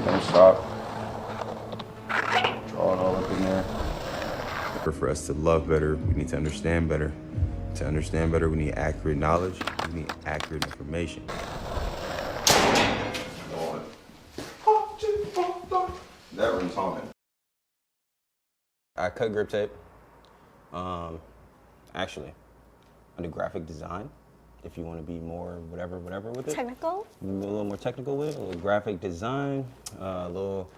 Don't stop. Draw it all up in there. For us to love better, we need to understand better. To understand better, we need accurate knowledge. We need accurate information. That room's haunted. I cut grip tape. Actually, I do graphic design. If you want to be more whatever with it. Technical? A little more technical with it. A little graphic design, a little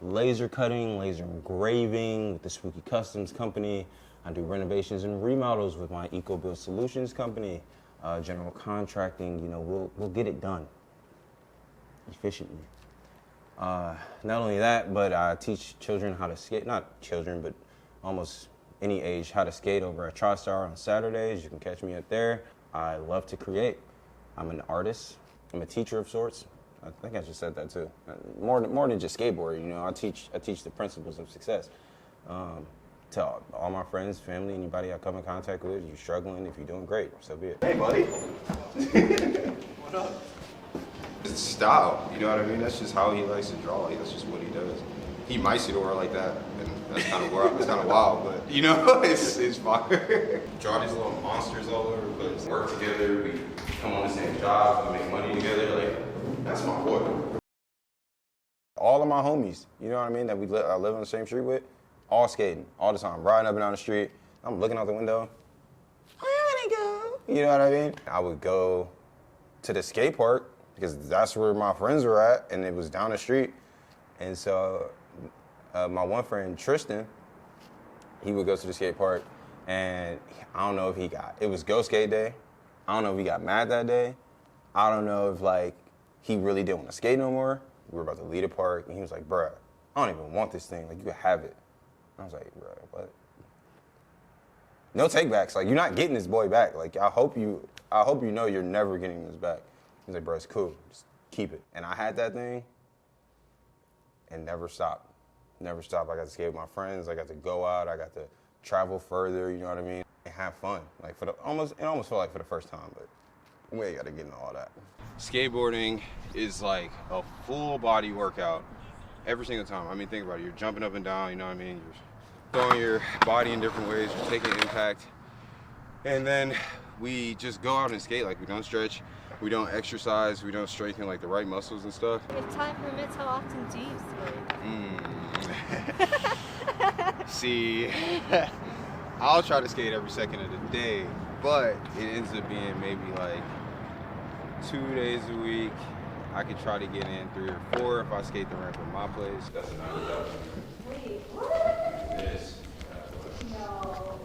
laser cutting, laser engraving with the Spooky Customs company. I do renovations and remodels with my Eco Build Solutions company. General contracting, you know, we'll get it done efficiently. Not only that, but I teach children how to skate. Not children, but almost any age how to skate over at TriStar on Saturdays. You can catch me up there. I love to create. I'm an artist. I'm a teacher of sorts. I think I just said that too. More than just skateboarding, you know. I teach the principles of success. To all my friends, family, anybody I come in contact with, you're struggling, if you're doing great, so be it. Hey, buddy. What up? It's style, you know what I mean? That's just how he likes to draw. That's just what he does. He might see the world like that, and that's kind of wild, but you know, it's fire. Draw these little monsters all over the place. Work together, we come on the same job, we make money together. Like, that's my boy. All of my homies, you know what I mean, that I live on the same street with, all skating, all the time, riding up and down the street. I'm looking out the window. Where would I go? You know what I mean? I would go to the skate park because that's where my friends were at, and it was down the street. And so my one friend, Tristan, he would go to the skate park, and I don't know if it was Go Skate Day. I don't know if he got mad that day. I don't know if, like, he really didn't want to skate no more. We were about to leave the park, and he was like, bruh, I don't even want this thing. Like, you can have it. I was like, bruh, what? No takebacks. Like, you're not getting this boy back. Like, I hope you know you're never getting this back. He's like, bro, it's cool. Just keep it. And I had that thing and never stopped. Never stopped. I got to skate with my friends. I got to go out. I got to travel further, you know what I mean? And have fun. Like, it almost felt like for the first time, but we ain't got to get into all that. Skateboarding is like a full body workout every single time. I mean, think about it. You're jumping up and down, you know what I mean? You're throwing your body in different ways. You're taking impact. And then we just go out and skate. Like, we don't stretch. We don't exercise. We don't strengthen, like, the right muscles and stuff. If time permits, how often do you skate? See, I'll try to skate every second of the day, but it ends up being maybe like 2 days a week. I could try to get in 3 or 4 if I skate the ramp at my place. That's $90. Wait, what? Yes. No.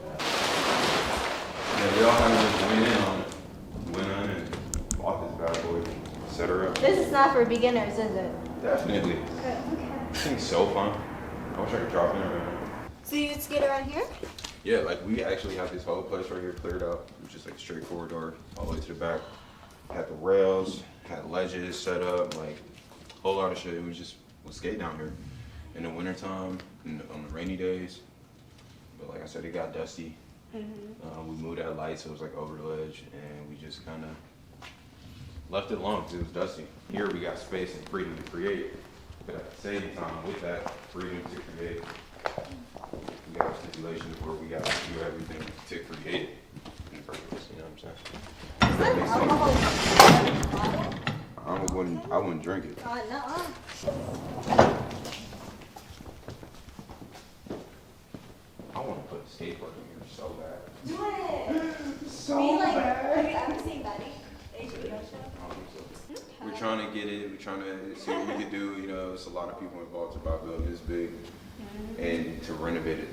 Yeah, we all kind of just went in on it. Went on and bought this bad boy, set her up. This is not for beginners, is it? Definitely. Okay. This thing's so fun. I wish I could drop in right now. So you skate around here? Yeah, like we actually have this whole place right here cleared out. It was just like a straight corridor all the way to the back. Had the rails, had ledges set up, like a whole lot of shit. We'll skate down here in the wintertime, on the rainy days. But like I said, it got dusty. Mm-hmm. We moved that light so it was like over the ledge, and we just kind of left it alone because it was dusty. Here we got space and freedom to create, but at the same time with that freedom to create, we got stipulations where we got to do everything to create it in the first place, you know what I'm saying? I wouldn't drink it. Nuh-uh. I want to put a skateboard in here so bad. Do it! So bad. Have you ever seen that HBO show? We're trying to get it. We're trying to see what we can do. You know, it's a lot of people involved about building this big, and to renovate it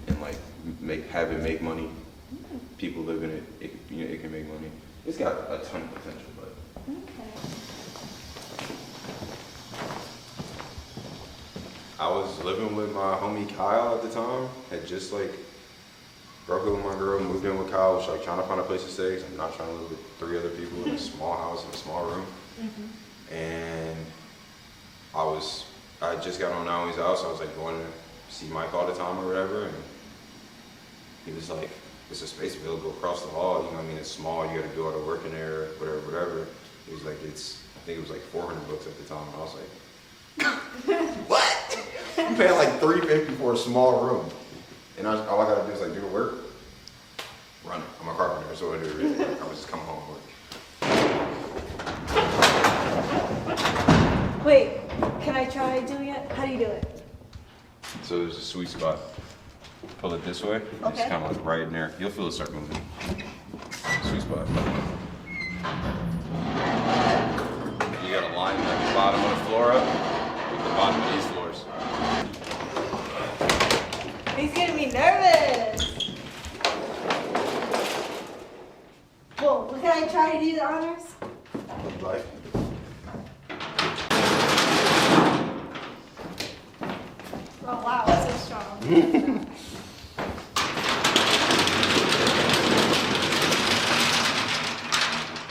and like have it make money. People live in it. It can make money. It's got a ton of potential, but. I was living with my homie Kyle at the time. Had just like broke up with my girl, moved in with Kyle. Was like trying to find a place to stay. 'Cause I'm not trying to live with 3 other people in a small house in a small room. And I just got on Naomi's house. I was like going to see Mike all the time or whatever, and he was like, "It's a space available across the hall. You know what I mean? It's small. You got to do all the work in there, whatever." He was like, I think it was like $400 at the time. And I was like, I'm paying like $350 for a small room. And all I gotta do is like do the work, run it. I'm a carpenter, so I do everything. I was just coming home and work. Wait, can I try doing it? How do you do it? So there's a sweet spot. Pull it this way. It's Okay. kind of like right in there. You'll feel it start moving. Sweet spot. You gotta line the bottom of the floor up with the bottom of these floors. He's getting me nervous. Whoa, can I try to do the honors? What you like? Oh wow, it's so strong.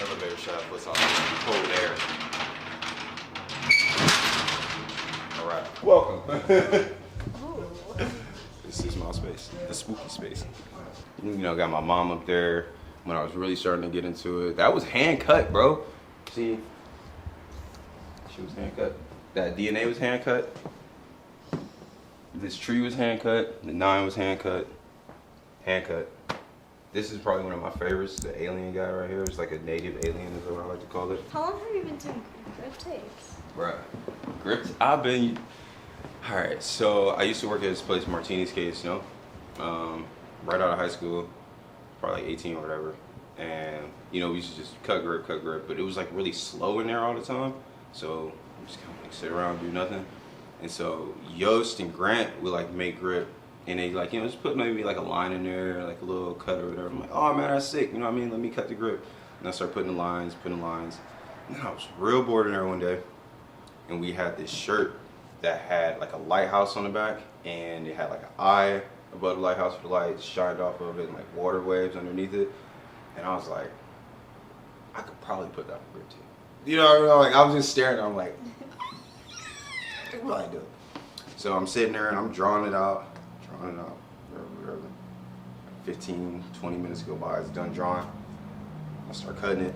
Elevator shaft, let's all cold air. All right, welcome. This is my space, the spooky space. You know, got my mom up there when I was really starting to get into it. That was hand cut, bro. See, she was hand cut. That DNA was hand cut. This tree was hand cut. The 9 was hand cut. Hand cut. This is probably one of my favorites. The alien guy right here. It's like a native alien is what I like to call it. How long have you been doing grip tapes? Right. Gripped. I've been. All right. So I used to work at this place, Martini Skate Snow. Right out of high school, probably like 18 or whatever. And you know, we used to just cut grip, but it was like really slow in there all the time. So we just kind of like sit around, do nothing. And so Yost and Grant would like make grip, and they like, you know, just put maybe like a line in there, like a little cut or whatever. I'm like, oh man, that's sick. You know what I mean? Let me cut the grip. And I started putting the lines. And then I was real bored in there one day, and we had this shirt that had like a lighthouse on the back, and it had like an eye above the lighthouse for the light shined off of it, and like water waves underneath it. And I was like, I could probably put that on grip too. You know what I mean? Like, I was just staring, and I'm like, what do I do? So I'm sitting there and I'm drawing it out. 15, 20 minutes go by, it's done drawing. I start cutting it.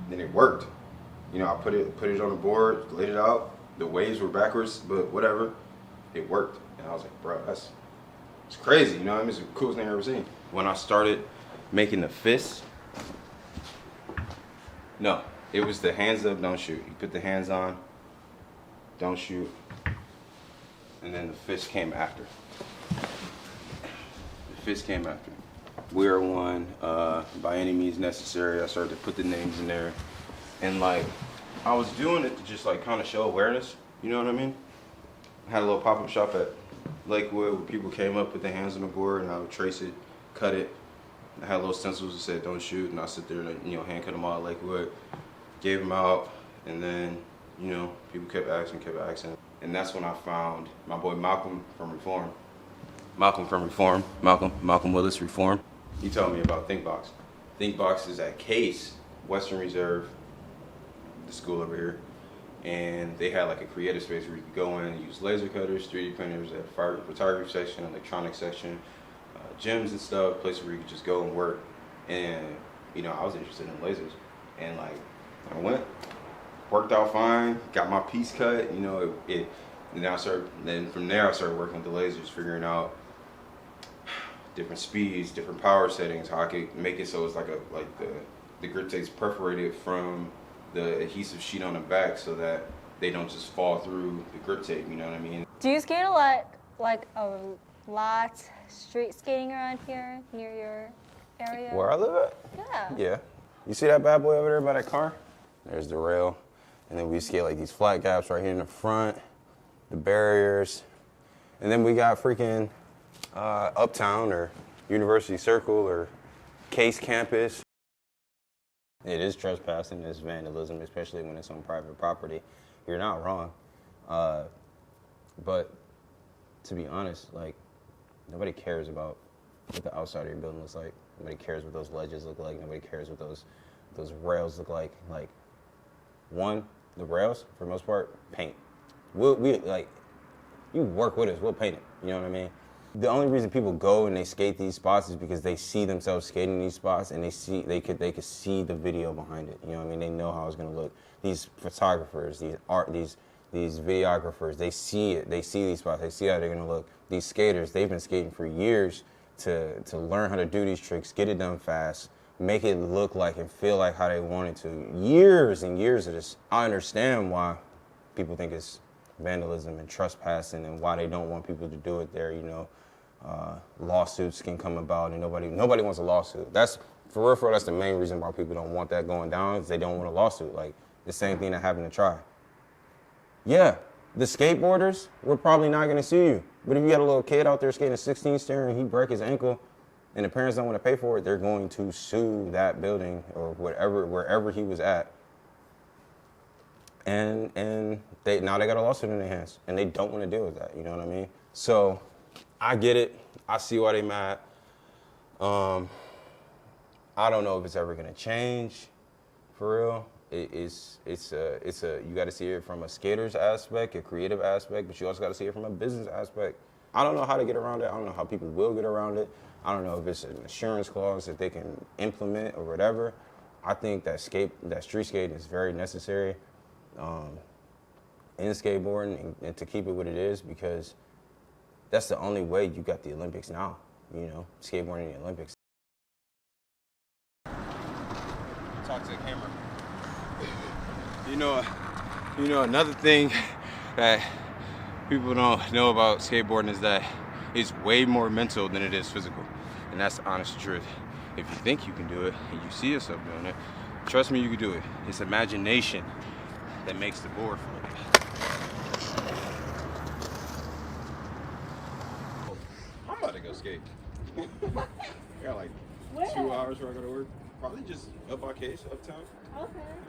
Then it worked. You know, I put it on the board, laid it out. The waves were backwards, but whatever. It worked. And I was like, bro, it's crazy. You know what I mean? It's the coolest thing I've ever seen. When I started making the fists, no, it was the hands up, don't shoot. You put the hands on, don't shoot. And then the fist came after. We are one, by any means necessary. I started to put the names in there. And like, I was doing it to just like kind of show awareness. You know what I mean? I had a little pop-up shop at Lakewood where people came up, put their hands on the board, and I would trace it, cut it. I had little stencils that said don't shoot, and I sit there and, you know, hand cut them all at Lakewood, gave them out, and then, you know, people kept asking. And that's when I found my boy Malcolm from Reform. Malcolm Willis, Reform. He told me about ThinkBox. ThinkBox is at Case, Western Reserve, the school over here. And they had like a creative space where you could go in and use laser cutters, 3D printers, they had a photography section, electronics section, gyms and stuff, places where you could just go and work. And, you know, I was interested in lasers. And like, I went, worked out fine, got my piece cut, you know, then from there I started working with the lasers, figuring out different speeds, different power settings, how I could make it so it's like the grip tape's perforated from the adhesive sheet on the back so that they don't just fall through the grip tape, you know what I mean? Do you skate a lot, like a lot street skating around here near your area? Where I live at? Yeah. Yeah. You see that bad boy over there by that car? There's the rail. And then we skate like these flat gaps right here in the front, the barriers. And then we got freaking Uptown or University Circle or Case Campus. It is trespassing, it's vandalism, especially when it's on private property. You're not wrong. But to be honest, like, nobody cares about what the outside of your building looks like. Nobody cares what those ledges look like. Nobody cares what those rails look like. Like, one, the rails, for the most part, paint. We like, you work with us, we'll paint it. You know what I mean? The only reason people go and they skate these spots is because they see themselves skating these spots and they could see the video behind it. You know what I mean? They know how it's gonna look. These photographers, these these videographers, they see it. They see these spots. They see how they're gonna look. These skaters, they've been skating for years to learn how to do these tricks, get it done fast, make it look like and feel like how they want it to. Years and years of this. I understand why people think it's vandalism and trespassing and why they don't want people to do it there. You know, lawsuits can come about and nobody wants a lawsuit. That's for real, that's the main reason why people don't want that going down is they don't want a lawsuit. Like the same thing that happened to Chau. Yeah, the skateboarders, we're probably not gonna sue you. But if you got a little kid out there skating a 16 stair and he break his ankle and the parents don't want to pay for it, they're going to sue that building or wherever he was at. And now they got a lawsuit in their hands and they don't want to deal with that, you know what I mean? So I get it. I see why they mad. I don't know if it's ever gonna change, for real. You got to see it from a skater's aspect, a creative aspect, but you also got to see it from a business aspect. I don't know how to get around it. I don't know how people will get around it. I don't know if it's an insurance clause that they can implement or whatever. I think that street skate is very necessary in skateboarding and to keep it what it is, because that's the only way you got the Olympics now, you know, skateboarding in the Olympics. Talk to the camera. You know, another thing that people don't know about skateboarding is that it's way more mental than it is physical. And that's the honest truth. If you think you can do it and you see yourself doing it, trust me, you can do it. It's imagination that makes the board flip. I'm about to go skate. I got like 2 hours before I go to work. Probably just up our case, uptown. Okay.